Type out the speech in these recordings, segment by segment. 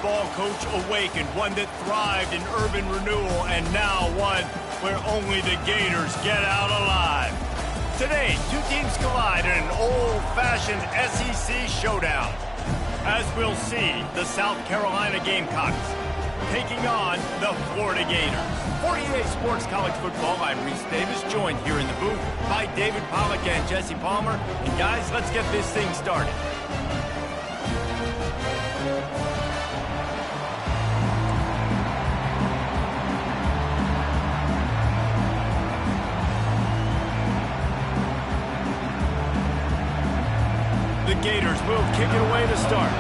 football coach awakened, one that thrived in urban renewal, and now one where only the Gators get out alive. Today, two teams collide in an old-fashioned SEC showdown. As we'll see, the South Carolina Gamecocks taking on the Florida Gators. 48 Sports College Football, I'm Reese Davis, joined here in the booth by David Pollack and Jesse Palmer. And guys, let's get this thing started. The Gators move, kick it away to start.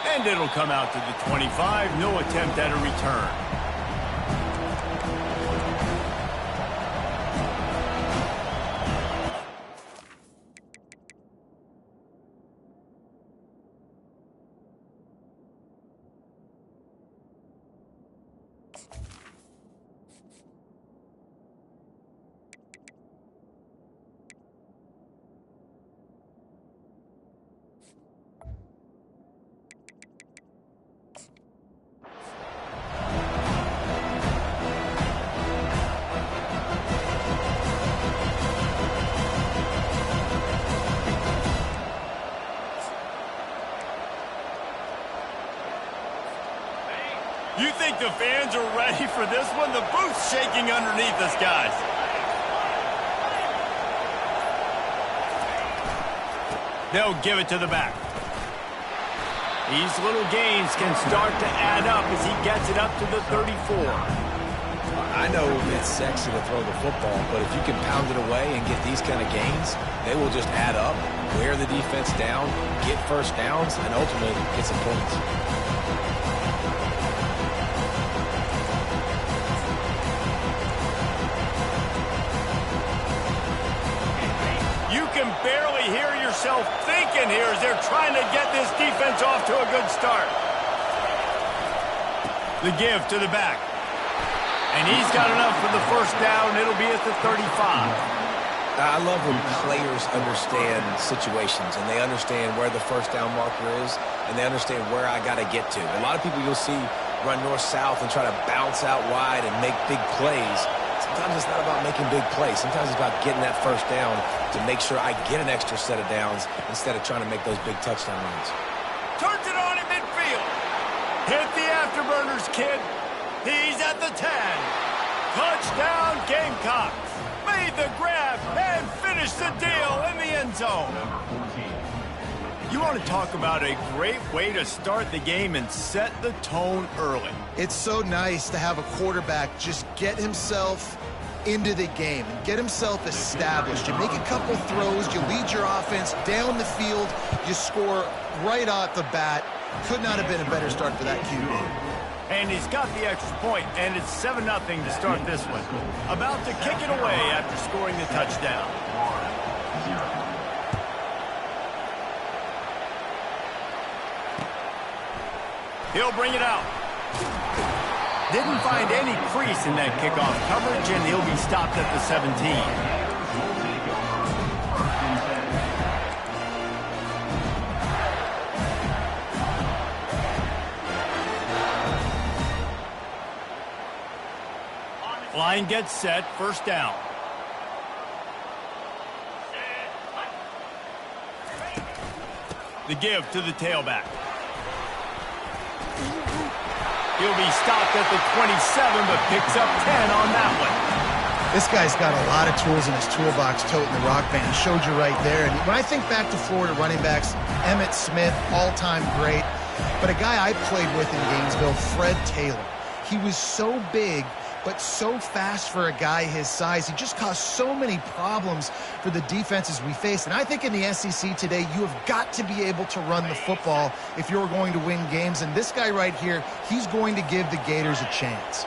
And it'll come out to the 25. No attempt at a return. You think the fans are ready for this one? The booth's shaking underneath us, guys. They'll give it to the back. These little gains can start to add up as he gets it up to the 34. I know it's sexy to throw the football, but if you can pound it away and get these kind of gains, they will just add up, wear the defense down, get first downs, and ultimately get some points. You can barely hear yourself thinking here as they're trying to get this defense off to a good start. The give to the back. And he's got enough for the first down. It'll be at the 35. I love when players understand situations and they understand where the first down marker is and they understand where I got to get to. A lot of people you'll see run north-south and try to bounce out wide and make big plays. Sometimes it's not about making big plays. Sometimes it's about getting that first down to make sure I get an extra set of downs instead of trying to make those big touchdown runs. Turns it on in midfield. Hit the afterburners, kid. He's at the 10. Touchdown, Gamecocks. Made the grab and finished the deal in the end zone. You want to talk about a great way to start the game and set the tone early. It's so nice to have a quarterback just get himself into the game and get himself established. You make a couple throws, you lead your offense down the field, you score right off the bat. Could not have been a better start for that QB. And he's got the extra point, and it's 7-0 to start this one. About to kick it away after scoring the touchdown. He'll bring it out. Didn't find any crease in that kickoff coverage, and he'll be stopped at the 17. Line gets set, first down. The give to the tailback. He'll be stopped at the 27, but picks up 10 on that one. This guy's got a lot of tools in his toolbox, toting the rock band. He showed you right there. And when I think back to Florida running backs, Emmitt Smith, all-time great. But a guy I played with in Gainesville, Fred Taylor. He was so big, but so fast for a guy his size. He just caused so many problems for the defenses we face. And I think in the SEC today, you have got to be able to run the football if you're going to win games. And this guy right here, he's going to give the Gators a chance.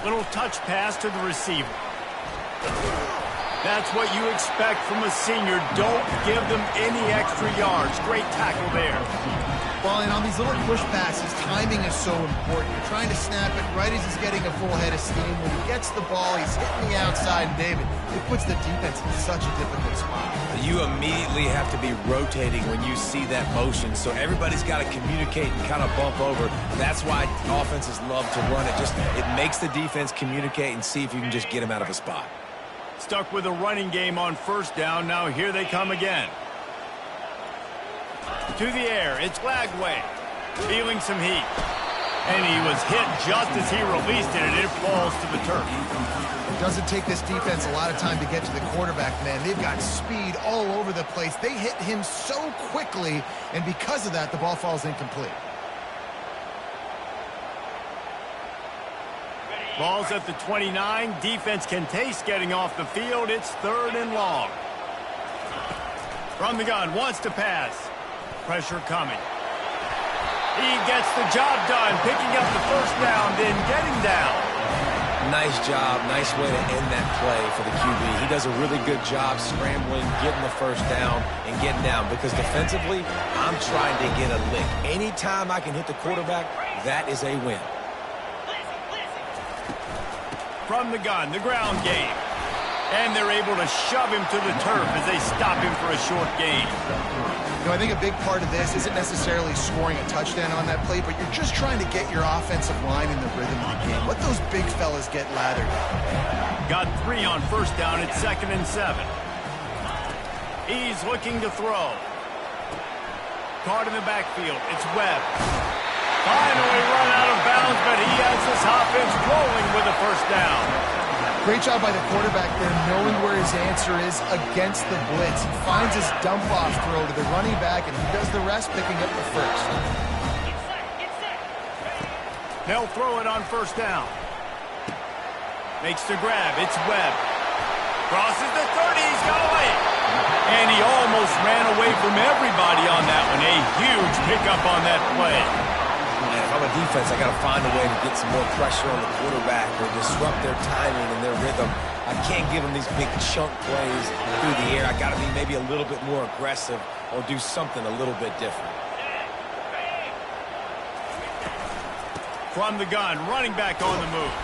Little touch pass to the receiver. That's what you expect from a senior. Don't give them any extra yards. Great tackle there. Well, and on these little push passes, timing is so important. You're trying to snap it right as he's getting a full head of steam. When he gets the ball, he's hitting the outside, and David, it puts the defense in such a difficult spot. You immediately have to be rotating when you see that motion, so everybody's got to communicate and kind of bump over. That's why offenses love to run it. It makes the defense communicate and see if you can just get him out of a spot. Stuck with a running game on first down. Now here they come again. To the air, it's Lagway. Feeling some heat. And he was hit just as he released it, and it falls to the turf. It doesn't take this defense a lot of time to get to the quarterback, man. They've got speed all over the place. They hit him so quickly, and because of that, the ball falls incomplete. Ball's at the 29. Defense can taste getting off the field. It's 3rd and long. From the gun, wants to pass. Pressure coming. He gets the job done, picking up the first down, then getting down. Nice job. Nice way to end that play for the QB. He does a really good job scrambling, getting the first down, and getting down. Because defensively, I'm trying to get a lick. Anytime I can hit the quarterback, that is a win. From the gun, the ground game. And they're able to shove him to the turf as they stop him for a short gain. You know, I think a big part of this isn't necessarily scoring a touchdown on that play, but you're just trying to get your offensive line in the rhythm of the game. Let those big fellas get lathered. Got 3 on first down. It's 2nd and 7. He's looking to throw. Caught in the backfield. It's Webb. Finally run out of bounds, but he has this offense rolling with a first down. Great job by the quarterback there, knowing where his answer is against the blitz. He finds his dump-off throw to the running back, and he does the rest, picking up the first. They'll throw it on first down. Makes the grab. It's Webb. Crosses the 30. He's got away. And he almost ran away from everybody on that one. A huge pickup on that play. And if I'm a defense, I got to find a way to get some more pressure on the quarterback or disrupt their timing and their rhythm. I can't give them these big chunk plays through the air. I got to be maybe a little bit more aggressive or do something a little bit different. From the gun, running back on the move.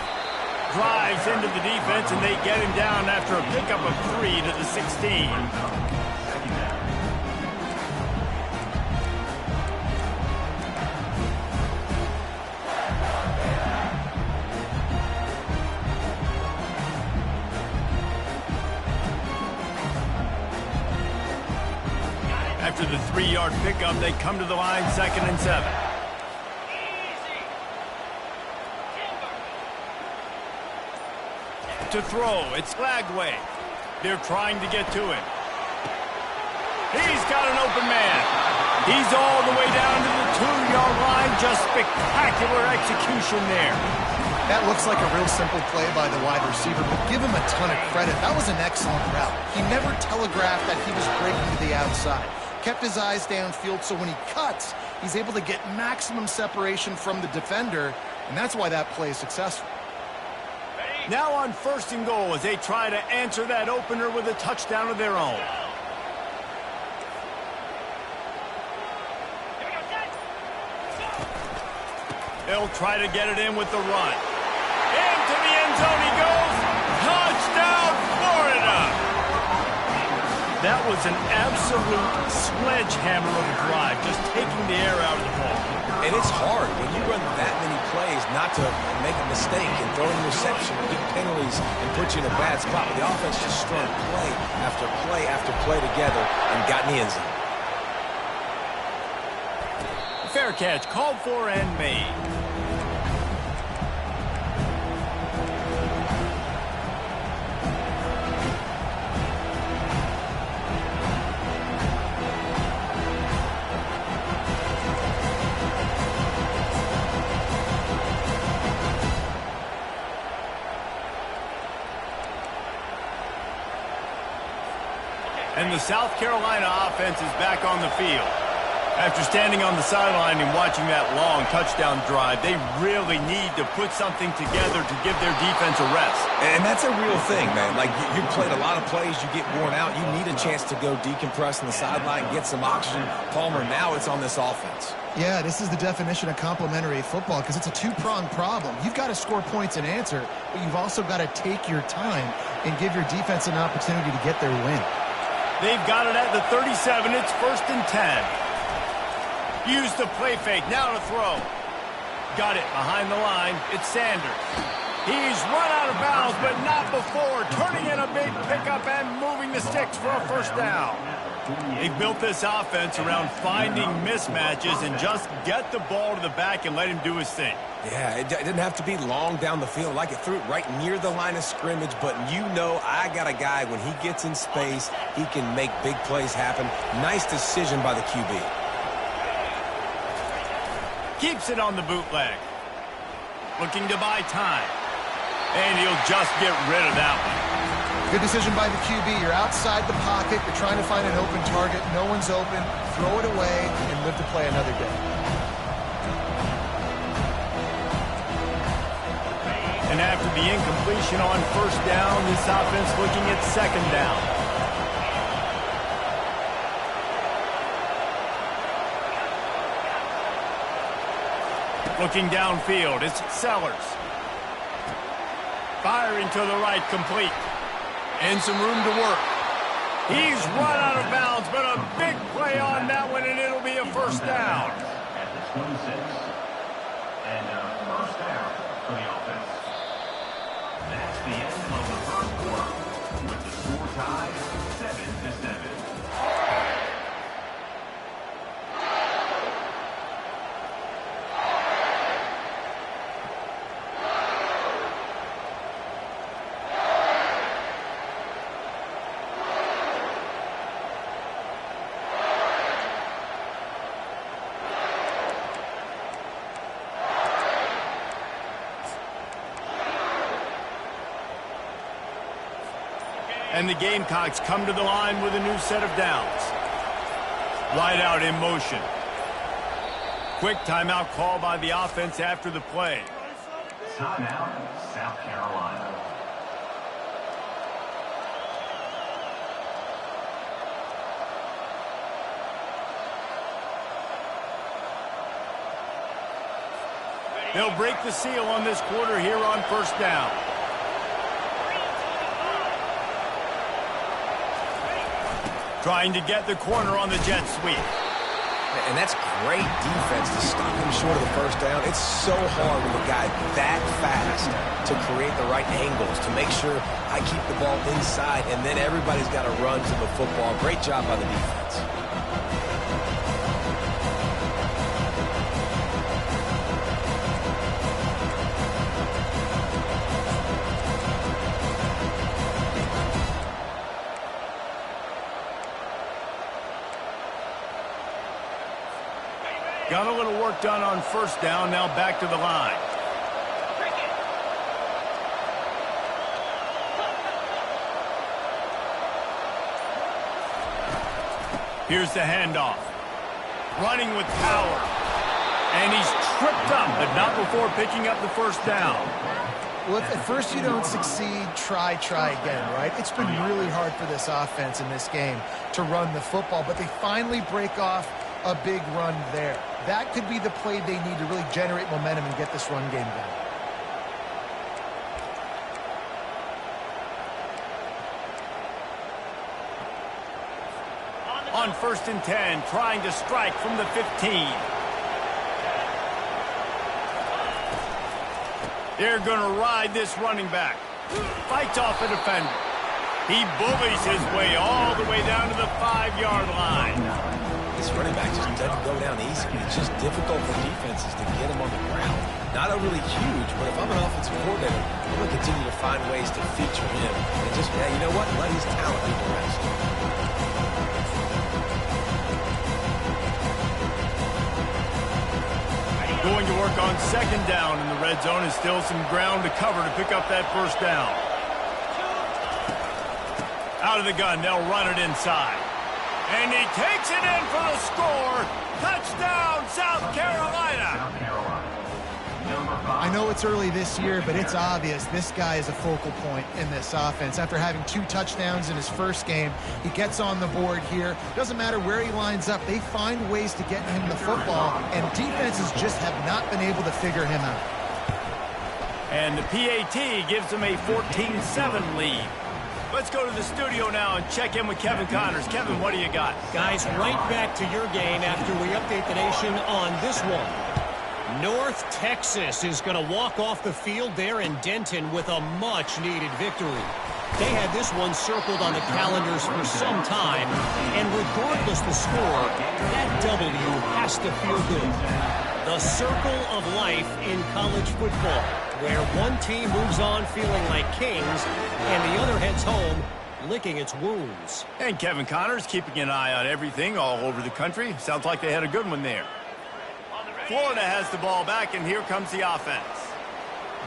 Drives into the defense, and they get him down after a pickup of 3 to the 16. After the 3-yard pickup, they come to the line, 2nd and 7. To throw, it's Lagway. They're trying to get to him. He's got an open man. He's all the way down to the 2-yard line. Just spectacular execution there. That looks like a real simple play by the wide receiver, but give him a ton of credit. That was an excellent route. He never telegraphed that he was breaking to the outside. Kept his eyes downfield, so when he cuts, he's able to get maximum separation from the defender, and that's why that play is successful. Now on 1st and goal as they try to answer that opener with a touchdown of their own. They'll try to get it in with the run. Into the end zone he goes. Touchdown, Florida! That was an absolute sledgehammer of a drive, just taking the air out of the ball. And it's hard when you run that many plays not to make a mistake and throw an interception or get penalties and put you in a bad spot. But the offense just strung play after play after play together and got in the end zone. Fair catch, called for and made. And the South Carolina offense is back on the field. After standing on the sideline and watching that long touchdown drive, they really need to put something together to give their defense a rest. And that's a real thing, man. Like, you played a lot of plays, you get worn out. You need a chance to go decompress on the sideline, get some oxygen. Palmer, now it's on this offense. Yeah, this is the definition of complementary football because it's a two-pronged problem. You've got to score points and answer, but you've also got to take your time and give your defense an opportunity to get their win. They've got it at the 37. It's 1st and 10. Use the play fake. Now to throw. Got it behind the line. It's Sanders. He's run out of bounds, but not before. Turning in a big pickup and moving the sticks for a 1st down. They built this offense around finding mismatches and just get the ball to the back and let him do his thing. Yeah, it didn't have to be long down the field. Like, it threw it right near the line of scrimmage, but you know I got a guy, when he gets in space, he can make big plays happen. Nice decision by the QB. Keeps it on the bootleg. Looking to buy time. And he'll just get rid of that one. Good decision by the QB. You're outside the pocket. You're trying to find an open target. No one's open. Throw it away and live to play another day. And after the incompletion on 1st down, this offense looking at 2nd down. Looking downfield, it's Sellers. Firing to the right, complete. And some room to work. He's run out of bounds, but a big play on that one, and it'll be a 1st down. At the 26. And 1st down for the offense. That's the end of the 1st quarter. With the score tied 7-7. And the Gamecocks come to the line with a new set of downs. Wide out in motion. Quick timeout call by the offense after the play. Timeout, South Carolina. They'll break the seal on this quarter here on 1st down. Trying to get the corner on the jet sweep. And that's great defense to stop him short of the 1st down. It's so hard with a guy that fast to create the right angles, to make sure I keep the ball inside, and then everybody's got to run to the football. Great job by the defense. Got a little work done on 1st down, now back to the line. Here's the handoff. Running with power. And he's tripped up, but not before picking up the 1st down. Well, if at first you don't succeed, try again, right? It's been really hard for this offense in this game to run the football, but they finally break off a big run there. That could be the play they need to really generate momentum and get this run game going. On 1st and 10, trying to strike from the 15. They're going to ride this running back. Fights off a defender. He bullies his way all the way down to the 5-yard line. This running back just doesn't go down easy. It's just difficult for defenses to get him on the ground. Not overly huge, but if I'm an offensive coordinator, I'm going to continue to find ways to feature him. And just, yeah, you know what? Let his talent do the rest. Going to work on 2nd down in the red zone, and still some ground to cover to pick up that 1st down. Out of the gun, they'll run it inside. And he takes it in for the score. Touchdown, South Carolina. I know it's early this year, but it's obvious this guy is a focal point in this offense. After having 2 touchdowns in his first game, he gets on the board here. Doesn't matter where he lines up, they find ways to get him the football, and defenses just have not been able to figure him out. And the PAT gives them a 14-7 lead. Let's go to the studio now and check in with Kevin Connors. Kevin, what do you got? Guys, right back to your game after we update the nation on this one. North Texas is going to walk off the field there in Denton with a much-needed victory. They had this one circled on the calendars for some time, and regardless the score, that W has to feel good. The circle of life in college football, where one team moves on feeling like kings, and the other heads home licking its wounds. And Kevin Connors keeping an eye on everything all over the country. Sounds like they had a good one there. Florida has the ball back, and here comes the offense.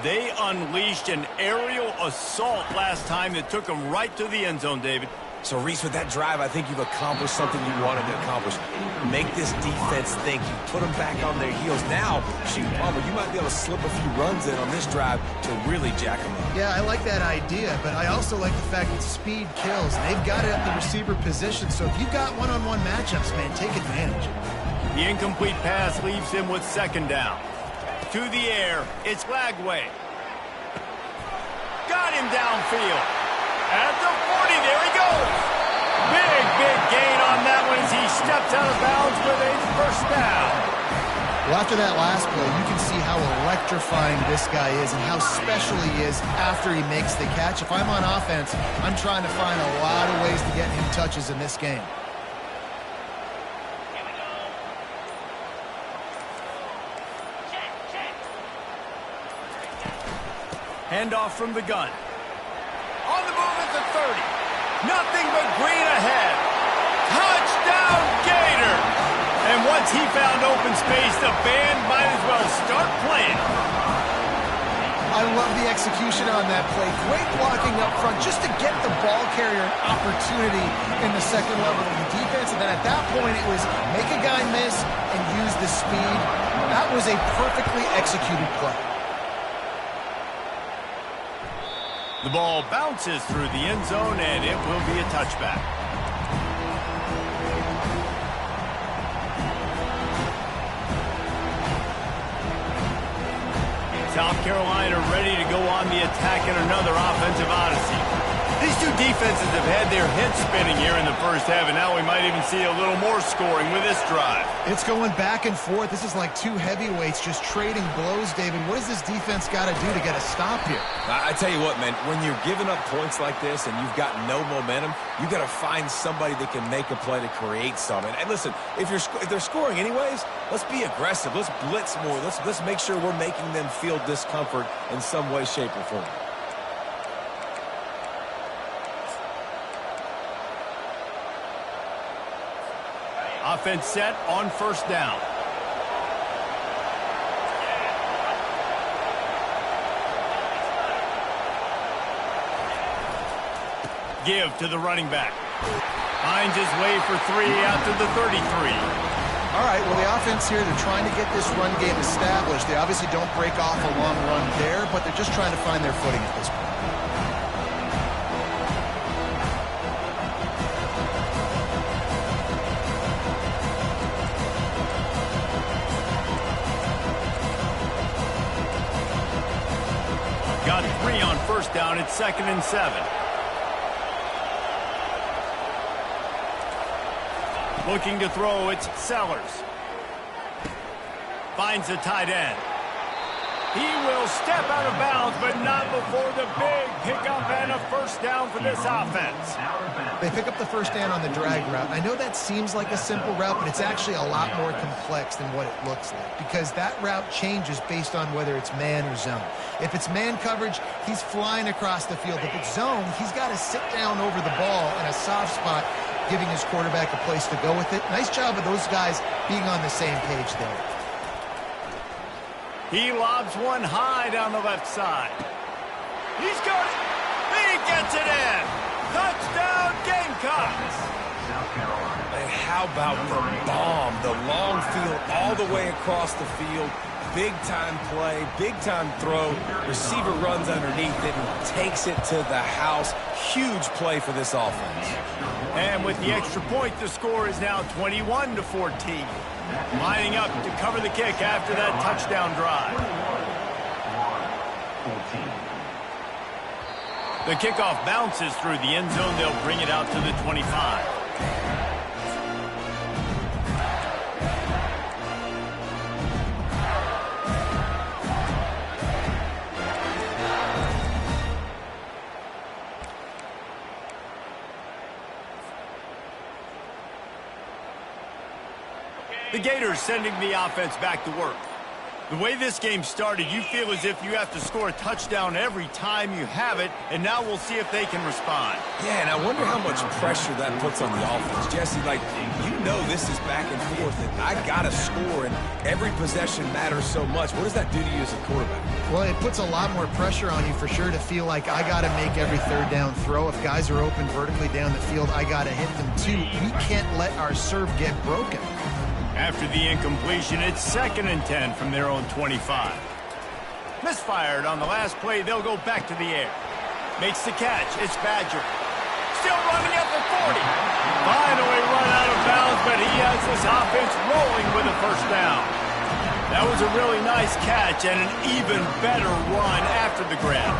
They unleashed an aerial assault last time that took them right to the end zone, David. So, Reese, with that drive, I think you've accomplished something you wanted to accomplish. Make this defense think. You put them back on their heels. Now, shoot, Palmer, you might be able to slip a few runs in on this drive to really jack them up. Yeah, I like that idea, but I also like the fact that speed kills. They've got it at the receiver position, so if you've got one-on-one matchups, man, take advantage. The incomplete pass leaves him with second down. To the air, it's Lagway. Got him downfield. At the 40, there he goes. Big gain on that one as he steps out of bounds with a first down. Well, after that last play, you can see how electrifying this guy is and how special he is after he makes the catch. If I'm on offense, I'm trying to find a lot of ways to get him touches in this game. Handoff from the gun. On the move at the 30. Nothing but green ahead. Touchdown, Gator! And once he found open space, the band might as well start playing. I love the execution on that play. Great blocking up front just to get the ball carrier an opportunity in the second level of the defense. And then at that point, it was make a guy miss and use the speed. That was a perfectly executed play. The ball bounces through the end zone, and it will be a touchback. South Carolina ready to go on the attack in another offensive odyssey. These two defenses have had their heads spinning here in the first half, and now we might even see a little more scoring with this drive. It's going back and forth. This is like two heavyweights just trading blows, David. What does this defense got to do to get a stop here? I tell you what, man, when you're giving up points like this and you've got no momentum, you got to find somebody that can make a play to create something. And listen, if they're scoring anyways, let's be aggressive. Let's blitz more. Let's make sure we're making them feel discomfort in some way, shape, or form. Offense set on first down. Give to the running back. Finds his way for 3 out to the 33. All right, well, the offense here, they're trying to get this run game established. They obviously don't break off a long run there, but they're just trying to find their footing at this point. Got 3 on first down. It's 2nd and 7. Looking to throw, it's Sellers. Finds the tight end. He will step out of bounds, but not before the big pickup and a first down for this offense. They pick up the first down on the drag route. I know that seems like a simple route, but it's actually a lot more complex than what it looks like because that route changes based on whether it's man or zone. If it's man coverage, he's flying across the field. If it's zone, he's got to sit down over the ball in a soft spot, giving his quarterback a place to go with it. Nice job of those guys being on the same page there. He lobs one high down the left side. He's got it. He gets it in. Touchdown, Gamecocks. I And how about the bomb, the long field all the way across the field. Big-time play, big-time throw. Receiver runs underneath it and takes it to the house. Huge play for this offense. And with the extra point, the score is now 21-14. Lining up to cover the kick after that touchdown drive. The kickoff bounces through the end zone. They'll bring it out to the 25. The Gators sending the offense back to work. The way this game started, you feel as if you have to score a touchdown every time you have it, and now we'll see if they can respond. Yeah, and I wonder how much pressure that puts on the offense. Jesse, like, you know this is back and forth, and I got to score, and every possession matters so much. What does that do to you as a quarterback? Well, it puts a lot more pressure on you for sure to feel like I got to make every third down throw. If guys are open vertically down the field, I got to hit them too. We can't let our serve get broken. After the incompletion, it's 2nd and 10 from their own 25. Misfired on the last play, they'll go back to the air. Makes the catch, it's Badger. Still running at the 40. Finally run out of bounds, but he has this offense rolling with a first down. That was a really nice catch and an even better run after the grab.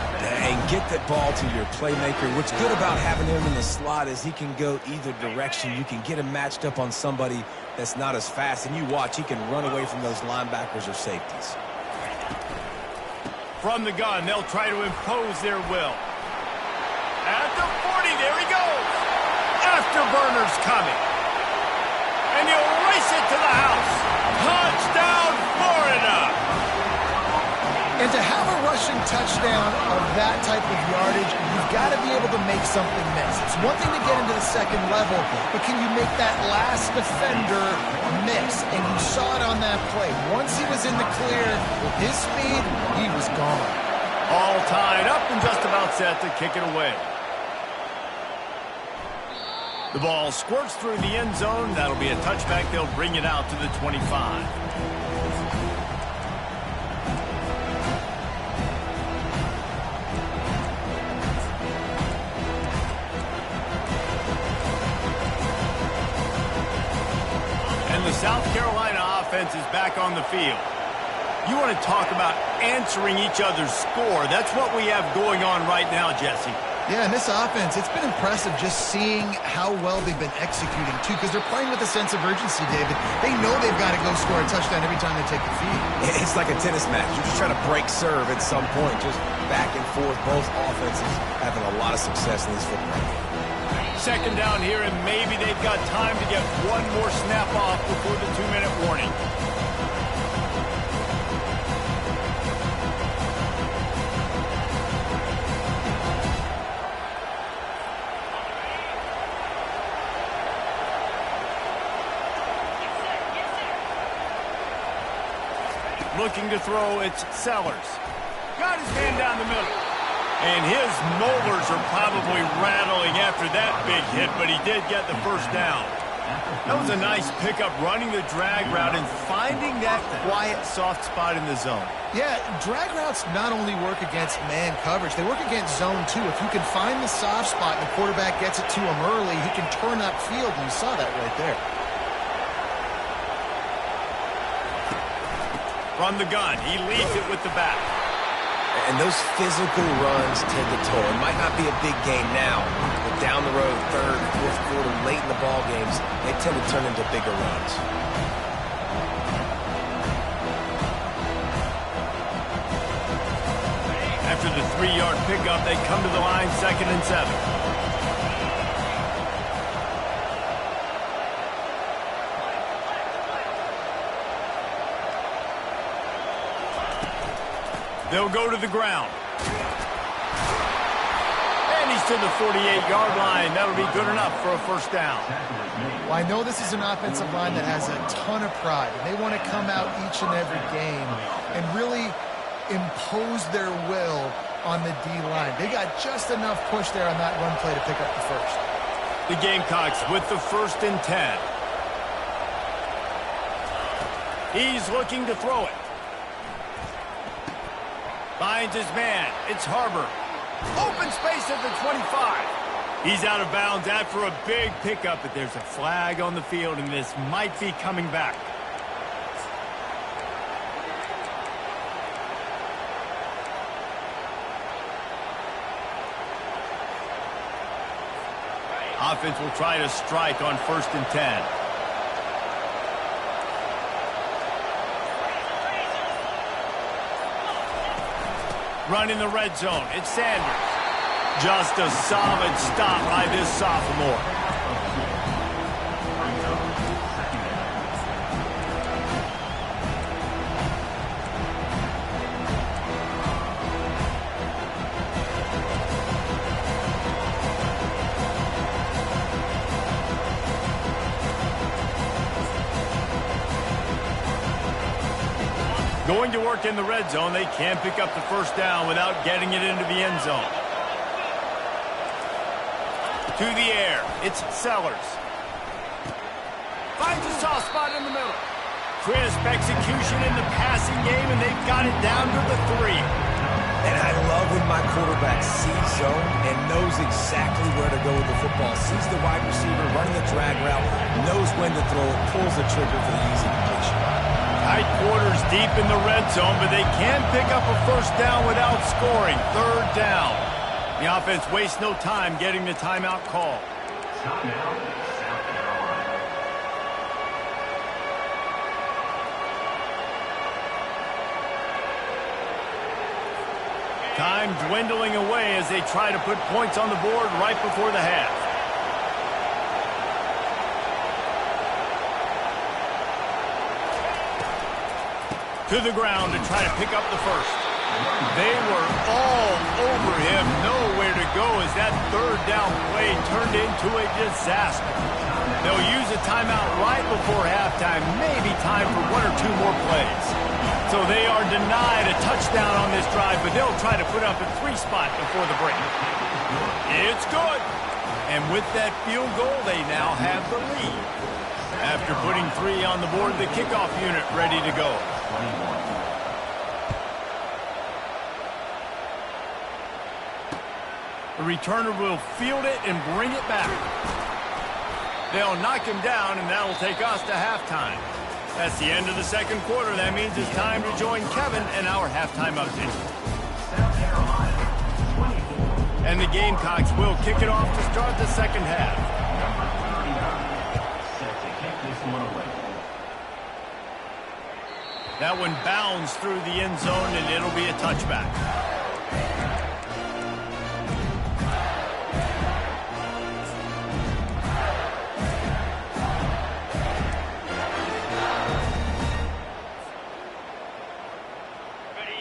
And get that ball to your playmaker. What's good about having him in the slot is he can go either direction. You can get him matched up on somebody that's not as fast, and you watch, he can run away from those linebackers or safeties. From the gun, they'll try to impose their will. At the 40, there he goes. Afterburner's coming. And he'll race it to the house. Touchdown, Florida! And to have a rushing touchdown of that type of yardage, you've got to be able to make something miss. It's one thing to get into the second level, but can you make that last defender miss? And you saw it on that play. Once he was in the clear, with his speed, he was gone. All tied up and just about set to kick it away. The ball squirts through the end zone. That'll be a touchback. They'll bring it out to the 25. And the South Carolina offense is back on the field. You want to talk about answering each other's score. That's what we have going on right now, Jesse. Yeah, and this offense, it's been impressive just seeing how well they've been executing, too, because they're playing with a sense of urgency, David. They know they've got to go score a touchdown every time they take the field. It's like a tennis match. You're just trying to break serve at some point, just back and forth. Both offenses having a lot of success in this football game. 2nd down here, and maybe they've got time to get one more snap off before the 2-minute warning. Looking to throw, it's Sellers. Got his man down the middle. And his molars are probably rattling after that big hit, but he did get the first down. That was a nice pickup, running the drag route and finding that quiet, soft spot in the zone. Yeah, drag routes not only work against man coverage, they work against zone, too. If you can find the soft spot and the quarterback gets it to him early, he can turn upfield, and you saw that right there. From the gun, he leads it with the back. And those physical runs tend to toll. It might not be a big game now, but down the road, 3rd, 4th quarter, late in the ball games, they tend to turn into bigger runs. After the 3-yard pickup, they come to the line, 2nd and 7. They'll go to the ground. And he's to the 48-yard line. That'll be good enough for a first down. Well, I know this is an offensive line that has a ton of pride, and they want to come out each and every game and really impose their will on the D-line. They got just enough push there on that run play to pick up the first. The Gamecocks with the 1st and 10. He's looking to throw it. Finds his man. It's Harbor. Open space at the 25. He's out of bounds after a big pickup, but there's a flag on the field, and this might be coming back. Offense will try to strike on 1st and 10. Running the red zone, it's Sanders. Just a solid stop by this sophomore. Going to work in the red zone, they can't pick up the 1st down without getting it into the end zone. To the air, it's Sellers. Finds a soft spot in the middle. Crisp execution in the passing game, and they've got it down to the 3. And I love when my quarterback sees zone and knows exactly where to go with the football. Sees the wide receiver running the drag route, knows when to throw it, pulls the trigger for the easy completion. Tight quarters deep in the red zone, but they can pick up a 1st down without scoring. 3rd down. The offense wastes no time getting the timeout call. Timeout, South Carolina. Time dwindling away as they try to put points on the board right before the half. To the ground to try to pick up the 1st. They were all over him. Nowhere to go as that 3rd down play turned into a disaster. They'll use a timeout right before halftime. Maybe time for 1 or 2 more plays. So they are denied a touchdown on this drive, but they'll try to put up a 3 spot before the break. It's good. And with that field goal, they now have the lead. After putting 3 on the board, the kickoff unit ready to go. The returner will field it and bring it back. They'll knock him down, and that'll take us to halftime. That's the end of the 2nd quarter. That means it's time to join Kevin and our halftime update. South Carolina, 24. And the Gamecocks will kick it off to start the 2nd half. Number 39, set to kick this one away. That one bounds through the end zone, and it'll be a touchback.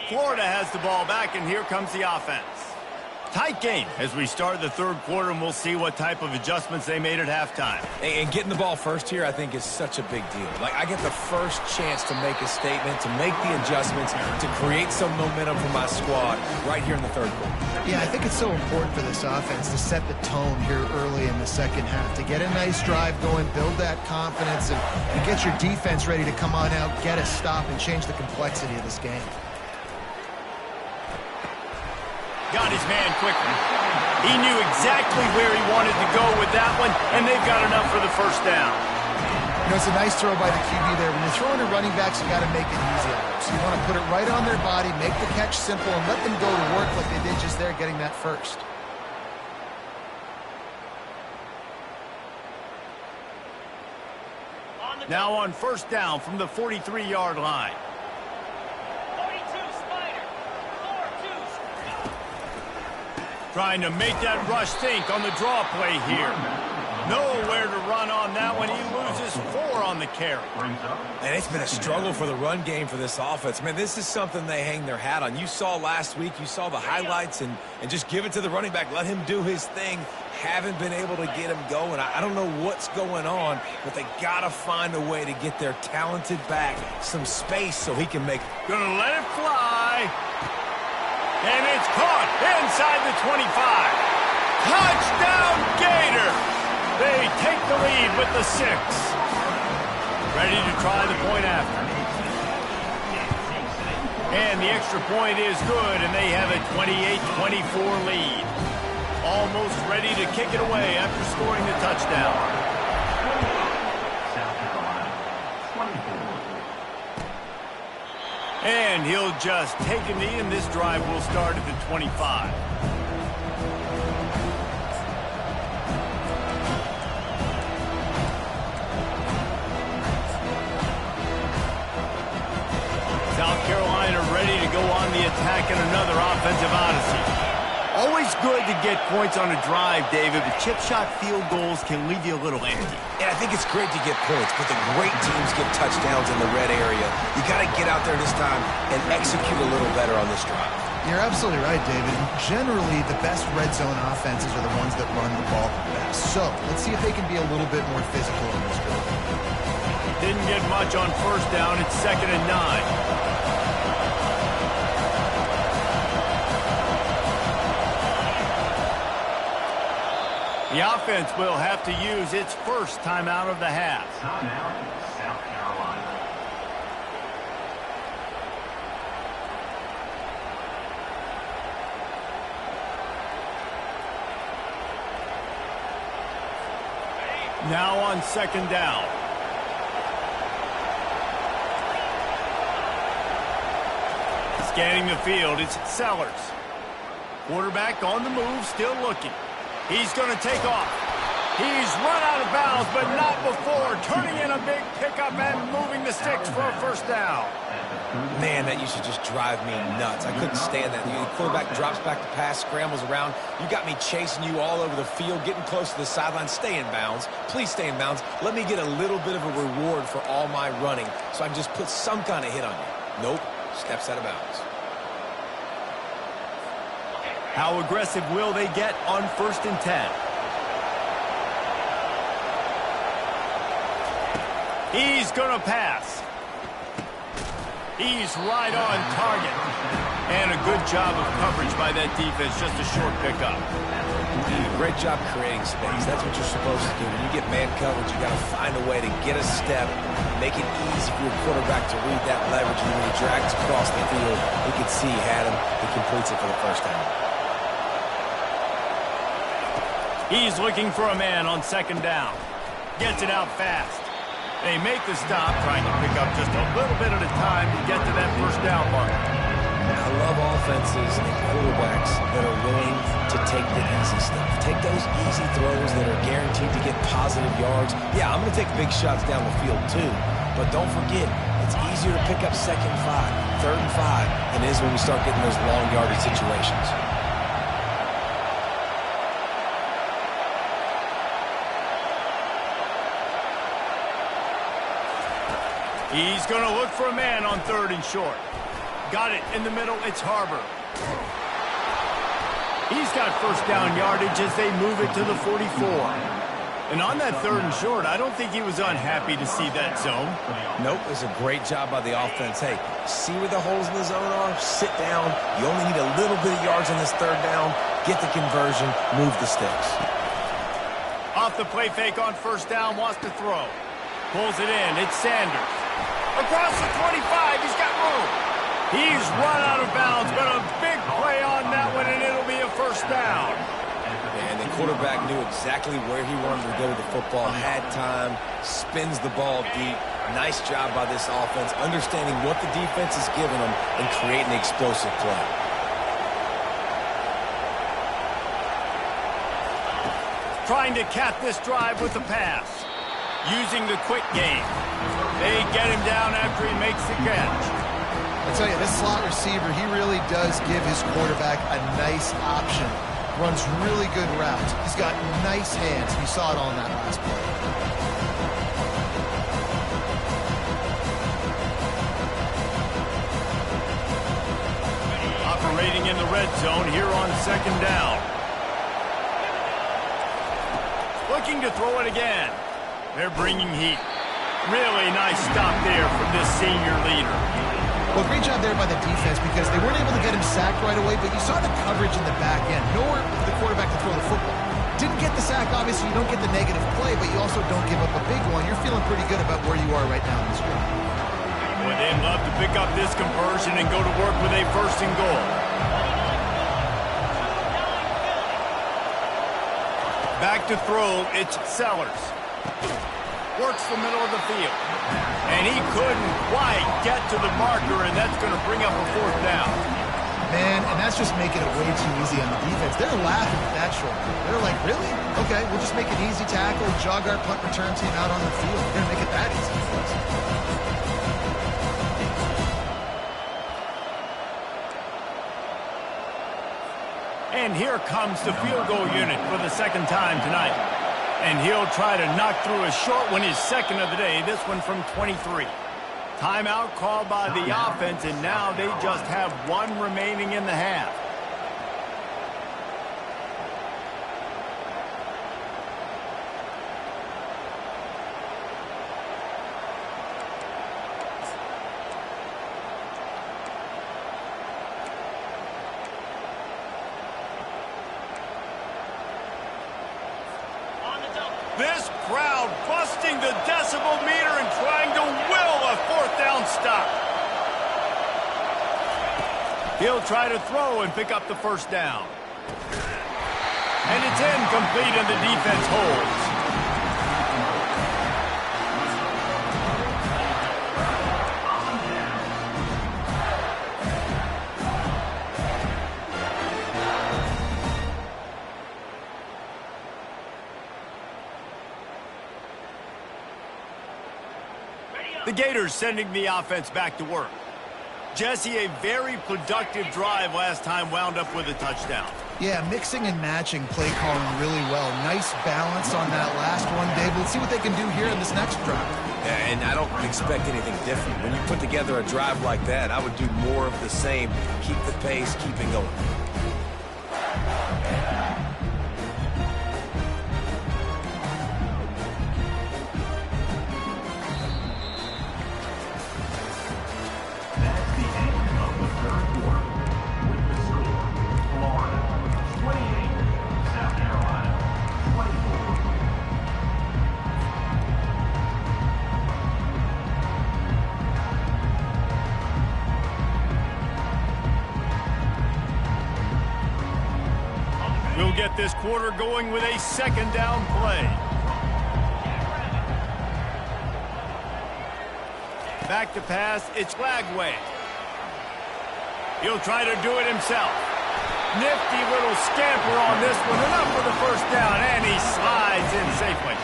Florida has the ball back, and here comes the offense. Tight game as we start the 3rd quarter, and we'll see what type of adjustments they made at halftime. And getting the ball first here, I think, is such a big deal. Like, I get the first chance to make a statement, to make the adjustments, to create some momentum for my squad right here in the 3rd quarter. Yeah, I think it's so important for this offense to set the tone here early in the 2nd half, to get a nice drive going, build that confidence, and get your defense ready to come on out, get a stop, and change the complexity of this game. Got his man quickly. He knew exactly where he wanted to go with that one, and they've got enough for the 1st down. You know, it's a nice throw by the QB there. When you're throwing to running backs, you got to make it easy on them. So you want to put it right on their body, make the catch simple, and let them go to work like they did just there, getting that 1st. Now on 1st down from the 43-yard line. Trying to make that rush think on the draw play here. Nowhere to run on that one. He loses 4 on the carry. And it's been a struggle for the run game for this offense. Man, this is something they hang their hat on. You saw last week, you saw the highlights, and just give it to the running back. Let him do his thing. Haven't been able to get him going. I don't know what's going on, but they got to find a way to get their talented back some space so he can make it. Gonna let it fly. And it's caught inside the 25. Touchdown, Gators! They take the lead with the 6. Ready to try the point after. And the extra point is good, and they have a 28-24 lead. Almost ready to kick it away after scoring the touchdown. South Carolina, 24. And he'll just take a knee, and this drive will start at the 25. South Carolina ready to go on the attack in another offensive odyssey. Always good to get points on a drive, David, but chip shot field goals can leave you a little empty. And I think it's great to get points, but the great teams get touchdowns in the red area. You got to get out there this time and execute a little better on this drive. You're absolutely right, David. Generally, the best red zone offenses are the ones that run the ball the best. So let's see if they can be a little bit more physical in this drive. Didn't get much on first down. It's 2nd and 9. The offense will have to use its first timeout of the half. Timeout, South Carolina. Now on 2nd down. Scanning the field, it's Sellers. Quarterback on the move, still looking. He's going to take off. He's run out of bounds, but not before turning in a big pickup and moving the sticks for a first down. Man, that used to just drive me nuts. I couldn't stand that. The quarterback drops back to pass, scrambles around. You got me chasing you all over the field, getting close to the sideline. Stay in bounds. Please stay in bounds. Let me get a little bit of a reward for all my running so I can just put some kind of hit on you. Nope. Steps out of bounds. How aggressive will they get on 1st and 10? He's going to pass. He's right on target. And a good job of coverage by that defense, just a short pickup. Great job creating space. That's what you're supposed to do. When you get man coverage, you got to find a way to get a step, make it easy for your quarterback to read that leverage. And when he drags across the field, he can see he had him. He completes it for the first down. He's looking for a man on 2nd down. Gets it out fast. They make the stop, trying to pick up just a little bit at a time to get to that first down mark. I love offenses and quarterbacks that are willing to take the easy stuff. Take those easy throws that are guaranteed to get positive yards. Yeah, I'm going to take big shots down the field too. But don't forget, it's easier to pick up 2nd and 5, 3rd and 5 than it is when we start getting those long yardage situations. He's going to look for a man on 3rd and short. Got it in the middle. It's Harbor. He's got first down yardage as they move it to the 44. And on that 3rd and short, I don't think he was unhappy to see that zone. Nope, it was a great job by the offense. Hey, see where the holes in the zone are? Sit down. You only need a little bit of yards on this 3rd down. Get the conversion. Move the sticks. Off the play fake on first down, wants to throw. Pulls it in. It's Sanders. Across the 25, he's got room. He's run out of bounds, but a big play on that one, and it'll be a first down. And the quarterback knew exactly where he wanted to go with the football, had time, spins the ball deep. Nice job by this offense, understanding what the defense is giving them and creating the explosive play. Trying to cap this drive with the pass. Using the quick game. They get him down after he makes the catch. I tell you, this slot receiver, he really does give his quarterback a nice option. Runs really good routes. He's got nice hands. You saw it on that last play. Operating in the red zone here on 2nd down. Looking to throw it again. They're bringing heat. Really nice stop there from this senior leader. Well, great job there by the defense because they weren't able to get him sacked right away, but you saw the coverage in the back end. Nowhere for the quarterback to throw the football. Didn't get the sack, obviously. You don't get the negative you also don't give up a big one, you're feeling pretty good about where you are right now in this drive. Well, they'd love to pick up this conversion and go to work with a first and goal. Back to throw, it's Sellers. Works the middle of the field. And he couldn't quite get to the marker, and that's going to bring up a fourth down. Man, and that's just making it way too easy on the defense. They're laughing at that short. They're like, really? Okay, we'll just make an easy tackle, jog our punt return team out on the field. We're going to make it that easy for us. And here comes the field goal unit for the second time tonight. And he'll try to knock through a short one, his second of the day, this one from 23. Timeout called by the offense, and now they just have one remaining in the half. This crowd busting the decibel meter and trying to will a fourth down stop. He'll try to throw and pick up the first down. And it's incomplete, and the defense holds. The Gators sending the offense back to work. Jesse, a very productive drive last time, wound up with a touchdown. Yeah, mixing and matching play calling really well. Nice balance on that last one, Dave. Let's see what they can do here in this next drive. Yeah, and I don't expect anything different. When you put together a drive like that, I would do more of the same. Keep the pace, keep it going. We'll get this quarter going with a second down play. Back to pass, it's Lagway. He'll try to do it himself. Nifty little scamper on this one, enough for the first down, and he slides in safely.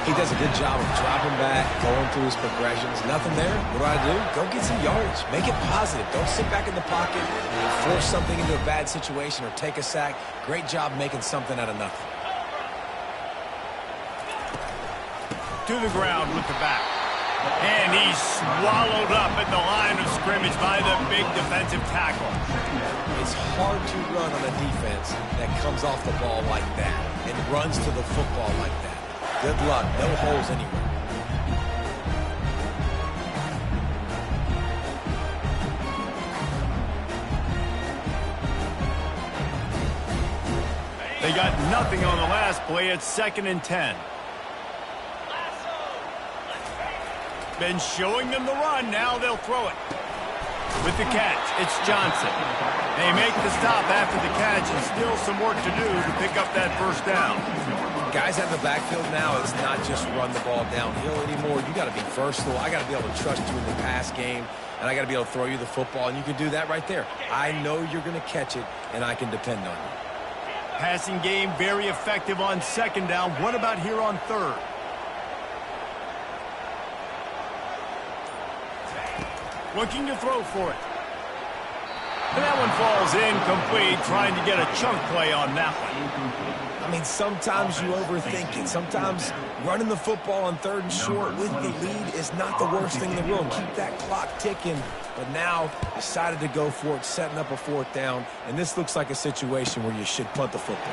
He does a good job of dropping back, going through his progressions. Nothing there. What do? Go get some yards. Make it positive. Don't sit back in the pocket and force something into a bad situation or take a sack. Great job making something out of nothing. To the ground with the back. And he's swallowed up at the line of scrimmage by the big defensive tackle. It's hard to run on a defense that comes off the ball like that and runs to the football like that. Good luck. No holes anywhere. They got nothing on the last play. It's 2nd and 10. Been showing them the run. Now they'll throw it. With the catch, it's Johnson. They make the stop after the catch, and still some work to do to pick up that first down. Guys out in the backfield now, it's not just run the ball downhill anymore. You got to be versatile. I got to be able to trust you in the pass game, and I got to be able to throw you the football, and you can do that right there. I know you're going to catch it, and I can depend on you. Passing game very effective on 2nd down. What about here on 3rd? Looking to throw for it. And that one falls incomplete, trying to get a chunk play on that one. I mean, sometimes you overthink it. Sometimes running the football on 3rd and short with the lead is not the worst thing in the world. Keep that clock ticking. But now decided to go for it, setting up a 4th down. And this looks like a situation where you should punt the football.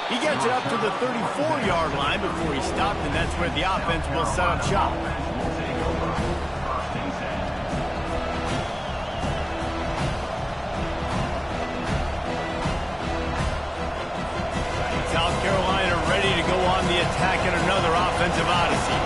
He gets it up to the 34-yard line before he stopped, and that's where the offense will set up shop. South Carolina ready to offensive odyssey.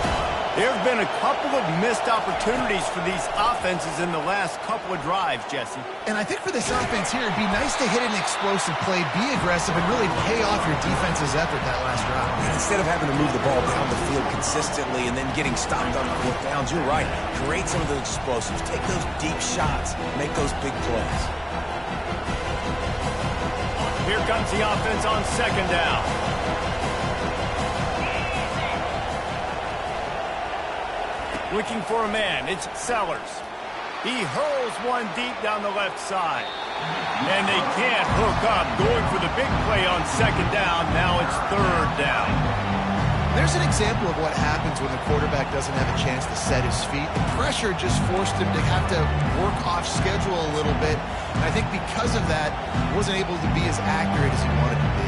There have been a couple of missed opportunities for these offenses in the last couple of drives, Jesse. And I think for this offense here, it'd be nice to hit an explosive play, be aggressive, and really pay off your defense's effort that last drive. And instead of having to move the ball down the field consistently and then getting stopped on 4th downs, you're right. Create some of those explosives. Take those deep shots. Make those big plays. Here comes the offense on 2nd down. Looking for a man, it's Sellers. He hurls one deep down the left side. And they can't hook up, going for the big play on 2nd down. Now it's 3rd down. There's an example of what happens when the quarterback doesn't have a chance to set his feet. The pressure just forced him to have to work off schedule a little bit. And I think because of that, he wasn't able to be as accurate as he wanted to be.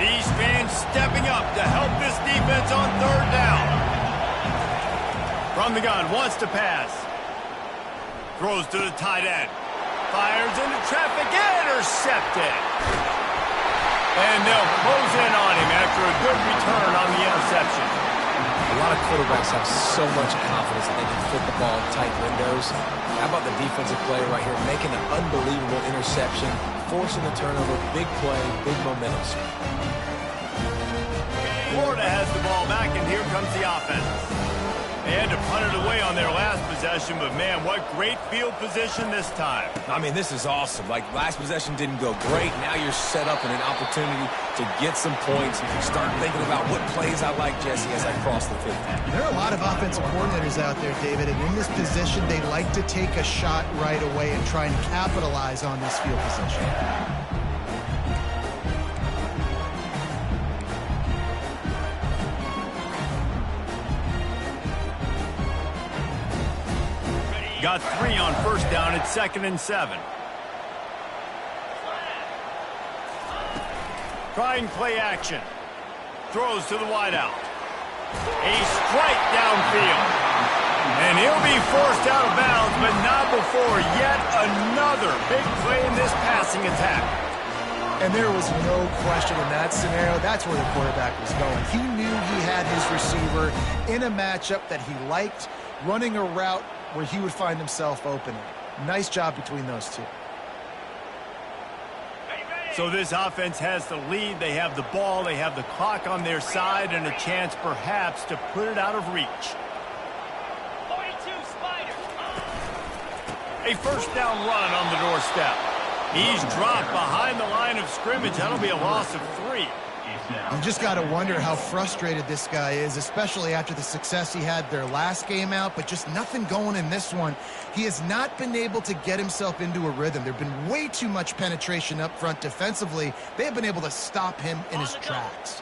These fans stepping up to help this defense on 3rd down. From the gun, wants to pass. Throws to the tight end. Fires into traffic, intercepted. And they'll close in on him after a good return on the interception. A lot of quarterbacks have so much confidence that they can fit the ball in tight windows. How about the defensive player right here making an unbelievable interception, forcing the turnover, big play, big momentum. Florida has the ball back, and here comes the offense. They had to punt it away on their last possession, but man, what great field position this time. I mean, this is awesome. Like, last possession didn't go great. Now you're set up in an opportunity to get some points. Start thinking about what plays I like, Jesse, as I cross the 50. There are a lot of offensive coordinators out there, David, and in this position, they like to take a shot right away and try and capitalize on this field position. Got 3 on 1st down at 2nd and 7. Trying play action. Throws to the wideout. A strike downfield. And he'll be forced out of bounds, but not before yet another big play in this passing attack. And there was no question in that scenario. That's where the quarterback was going. He knew he had his receiver in a matchup that he liked, running a route where he would find himself opening. Nice job between those two. So this offense has the lead. They have the ball. They have the clock on their side and a chance perhaps to put it out of reach. 42 Spider. A 1st down run on the doorstep. He's dropped behind the line of scrimmage. That'll be a loss of 3. You just got to wonder how frustrated this guy is, especially after the success he had their last game out, but just nothing going in this one. He has not been able to get himself into a rhythm. There have been way too much penetration up front defensively. They have been able to stop him in his tracks.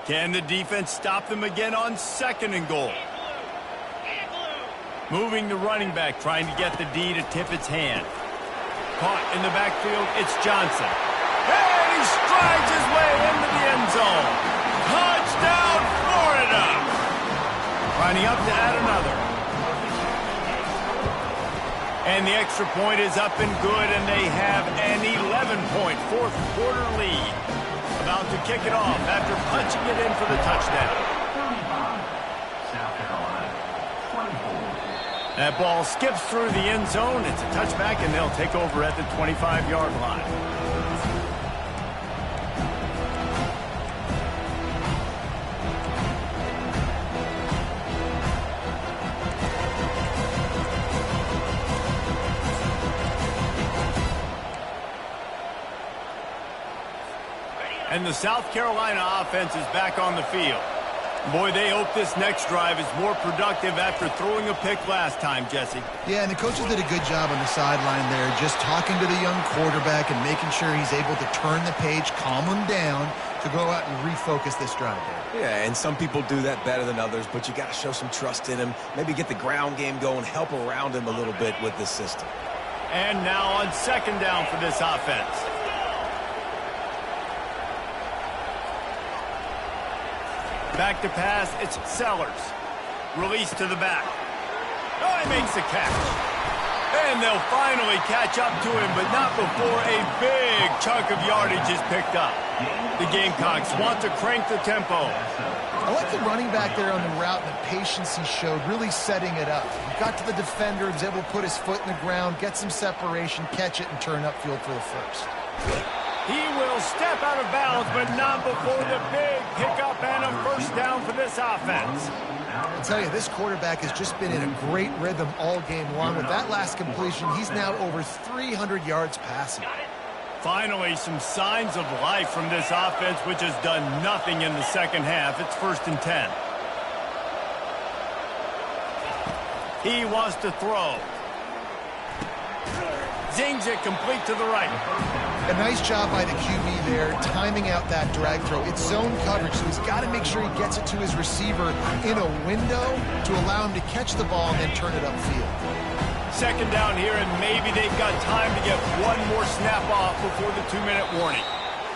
Can the defense stop them again on 2nd and goal? Moving the running back, trying to get the D to tip its hand. Caught in the backfield, it's Johnson. And he strides his way into the end zone. Touchdown, Florida! Lining up to add another. And the extra point is up and good, and they have an 11-point 4th quarter lead. About to kick it off after punching it in for the touchdown. 35, South Carolina, 24. That ball skips through the end zone. It's a touchback, and they'll take over at the 25-yard line. And the South Carolina offense is back on the field. Boy, they hope this next drive is more productive after throwing a pick last time, Jesse. Yeah, and the coaches did a good job on the sideline there, just talking to the young quarterback and making sure he's able to turn the page, calm him down, to go out and refocus this drive there. Yeah, and some people do that better than others, but you got to show some trust in him. Maybe get the ground game going, help around him a little bit with this system. And now on 2nd down for this offense. Back to pass, it's Sellers. Release to the back. Oh, he makes the catch. And they'll finally catch up to him, but not before a big chunk of yardage is picked up. The Gamecocks want to crank the tempo. I like the running back there on the route and the patience he showed, really setting it up. He got to the defender, was able to put his foot in the ground, get some separation, catch it, and turn upfield for the first. He will step out of bounds, but not before the big pickup and a first down for this offense. I'll tell you, this quarterback has just been in a great rhythm all game long. With that last completion, he's now over 300 yards passing. Finally, some signs of life from this offense, which has done nothing in the second half. It's 1st and 10. He wants to throw. Zings it complete to the right. A nice job by the QB there, timing out that drag throw. It's zone coverage, so he's got to make sure he gets it to his receiver in a window to allow him to catch the ball and then turn it upfield. 2nd down here, and maybe they've got time to get one more snap off before the 2-minute warning.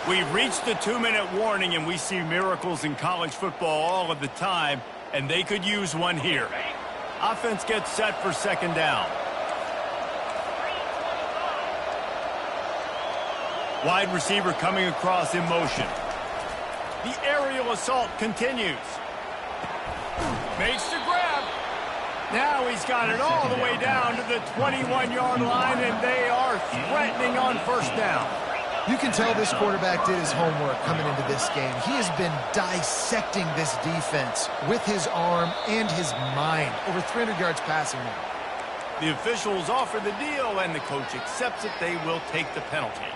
We've reached the 2-minute warning, and we see miracles in college football all of the time, and they could use one here. Offense gets set for 2nd down. Wide receiver coming across in motion. The aerial assault continues. Makes the grab. Now he's got it all the way down to the 21-yard line, and they are threatening on 1st down. You can tell this quarterback did his homework coming into this game. He has been dissecting this defense with his arm and his mind. Over 300 yards passing now. The officials offer the deal, and the coach accepts it. They will take the penalty.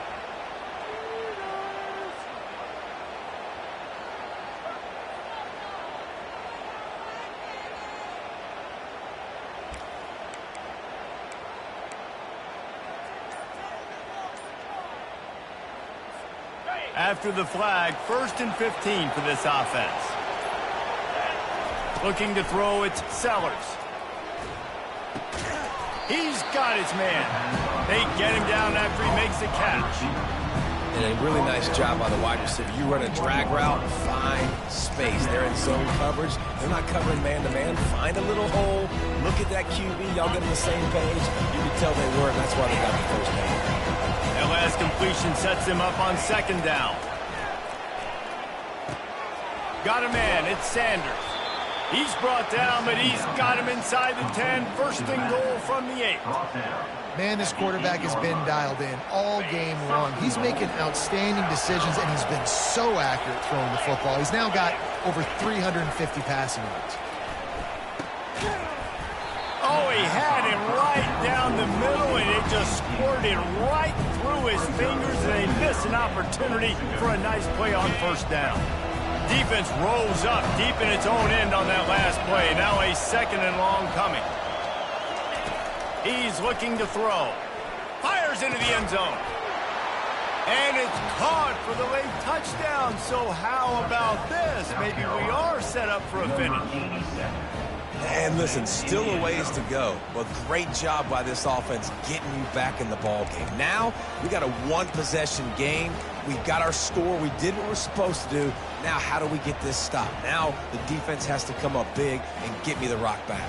After the flag, 1st and 15 for this offense. Looking to throw, it's Sellers. He's got his man. They get him down after he makes the catch. And a really nice job by the wide receiver. You run a drag route, find space. They're in zone coverage. They're not covering man-to-man. Find a little hole. Look at that QB. Y'all get on the same page. You can tell they were, and that's why they got the first down. That last completion sets him up on 2nd down. Got a man. It's Sanders. He's brought down, but he's got him inside the 10. 1st and goal from the 8. Man, this quarterback has been dialed in all game long. He's making outstanding decisions, and he's been so accurate throwing the football. He's now got over 350 passing yards. Oh, he had him right down the middle, and it just squirted right through his fingers, and they miss an opportunity for a nice play on 1st down. Defense rose up deep in its own end on that last play. Now a 2nd and long coming. He's looking to throw. Fires into the end zone. And it's caught for the late touchdown. So how about this? Maybe we are set up for a finish. And listen, still a ways to go, but great job by this offense getting you back in the ball game. Now, we got a one-possession game. We've got our score. We did what we're supposed to do. Now, how do we get this stopped? Now, the defense has to come up big and get me the rock back.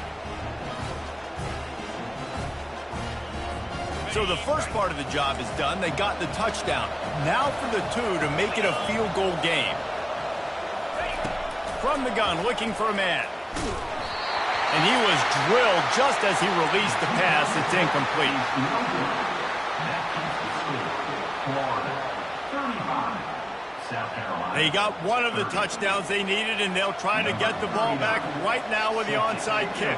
So the first part of the job is done. They got the touchdown. Now for the 2 to make it a field goal game. From the gun, looking for a man. And he was drilled just as he released the pass. It's incomplete. They got one of the touchdowns they needed, and they'll try to get the ball back right now with the onside kick.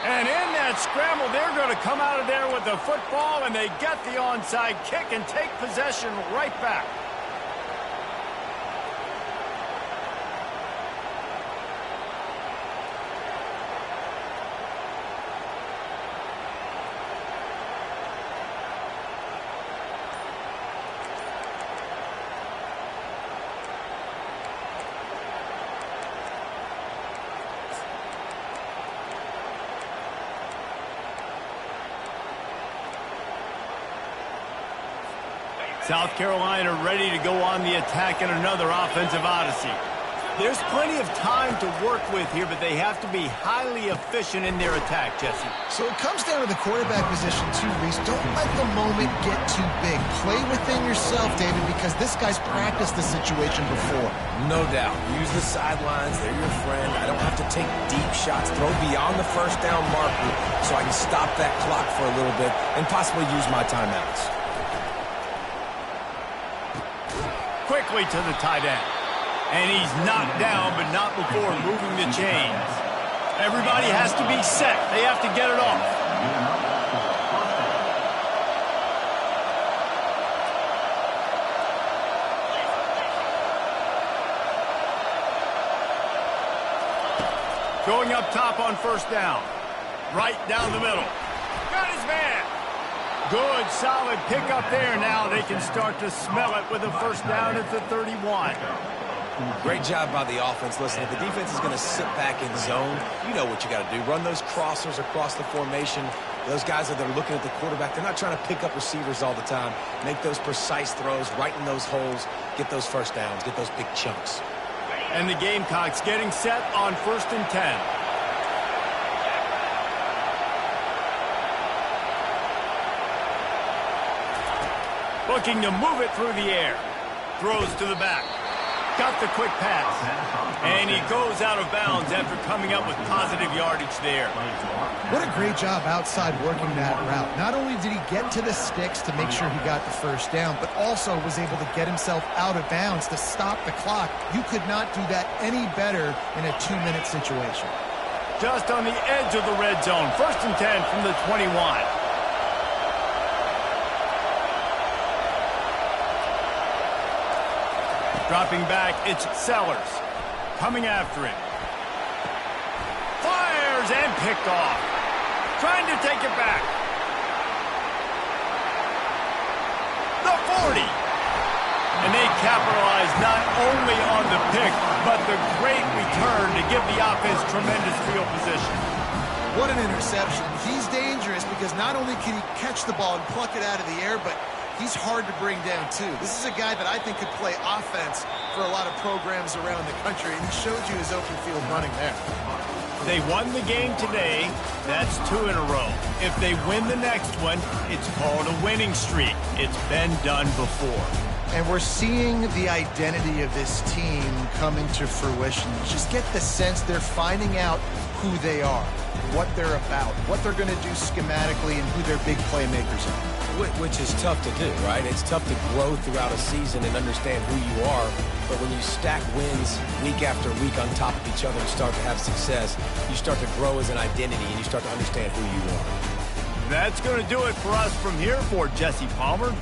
And in that scramble, they're going to come out of there with the football, and they get the onside kick and take possession right back. South Carolina ready to go on the attack in another offensive odyssey. There's plenty of time to work with here, but they have to be highly efficient in their attack, Jesse. So it comes down to the quarterback position too, Reese. Don't let the moment get too big. Play within yourself, David, because this guy's practiced the situation before. No doubt. Use the sidelines. They're your friend. I don't have to take deep shots. Throw beyond the first down marker so I can stop that clock for a little bit and possibly use my timeouts. Quickly to the tight end. And he's knocked down, but not before moving the chains. Everybody has to be set. They have to get it off. Going up top on first down. Right down the middle. Got his man. Good, solid pickup there. Now they can start to smell it with a first down at the 31. Great job by the offense. Listen, if the defense is going to sit back in zone, you know what you got to do. Run those crossers across the formation. Those guys that are looking at the quarterback, they're not trying to pick up receivers all the time. Make those precise throws, right in those holes, get those first downs, get those big chunks. And the Gamecocks getting set on 1st and 10. Looking to move it through the air. Throws to the back. Got the quick pass. And he goes out of bounds after coming up with positive yardage there. What a great job outside working that route. Not only did he get to the sticks to make sure he got the first down, but also was able to get himself out of bounds to stop the clock. You could not do that any better in a 2-minute situation. Just on the edge of the red zone. 1st and 10 from the 21. Dropping back, it's Sellers. Coming after him. Fires and picked off. Trying to take it back. The 40. And they capitalize not only on the pick, but the great return to give the offense tremendous field position. What an interception. He's dangerous because not only can he catch the ball and pluck it out of the air, but he's hard to bring down, too. This is a guy that I think could play offense for a lot of programs around the country, and he showed you his open field running there. They won the game today. That's 2 in a row. If they win the next one, it's called a winning streak. It's been done before. And we're seeing the identity of this team come into fruition. You just get the sense they're finding out who they are, what they're about, what they're going to do schematically, and who their big playmakers are. Which is tough to do, right? It's tough to grow throughout a season and understand who you are. But when you stack wins week after week on top of each other and start to have success, you start to grow as an identity and you start to understand who you are. That's going to do it for us from here for Jesse Palmer.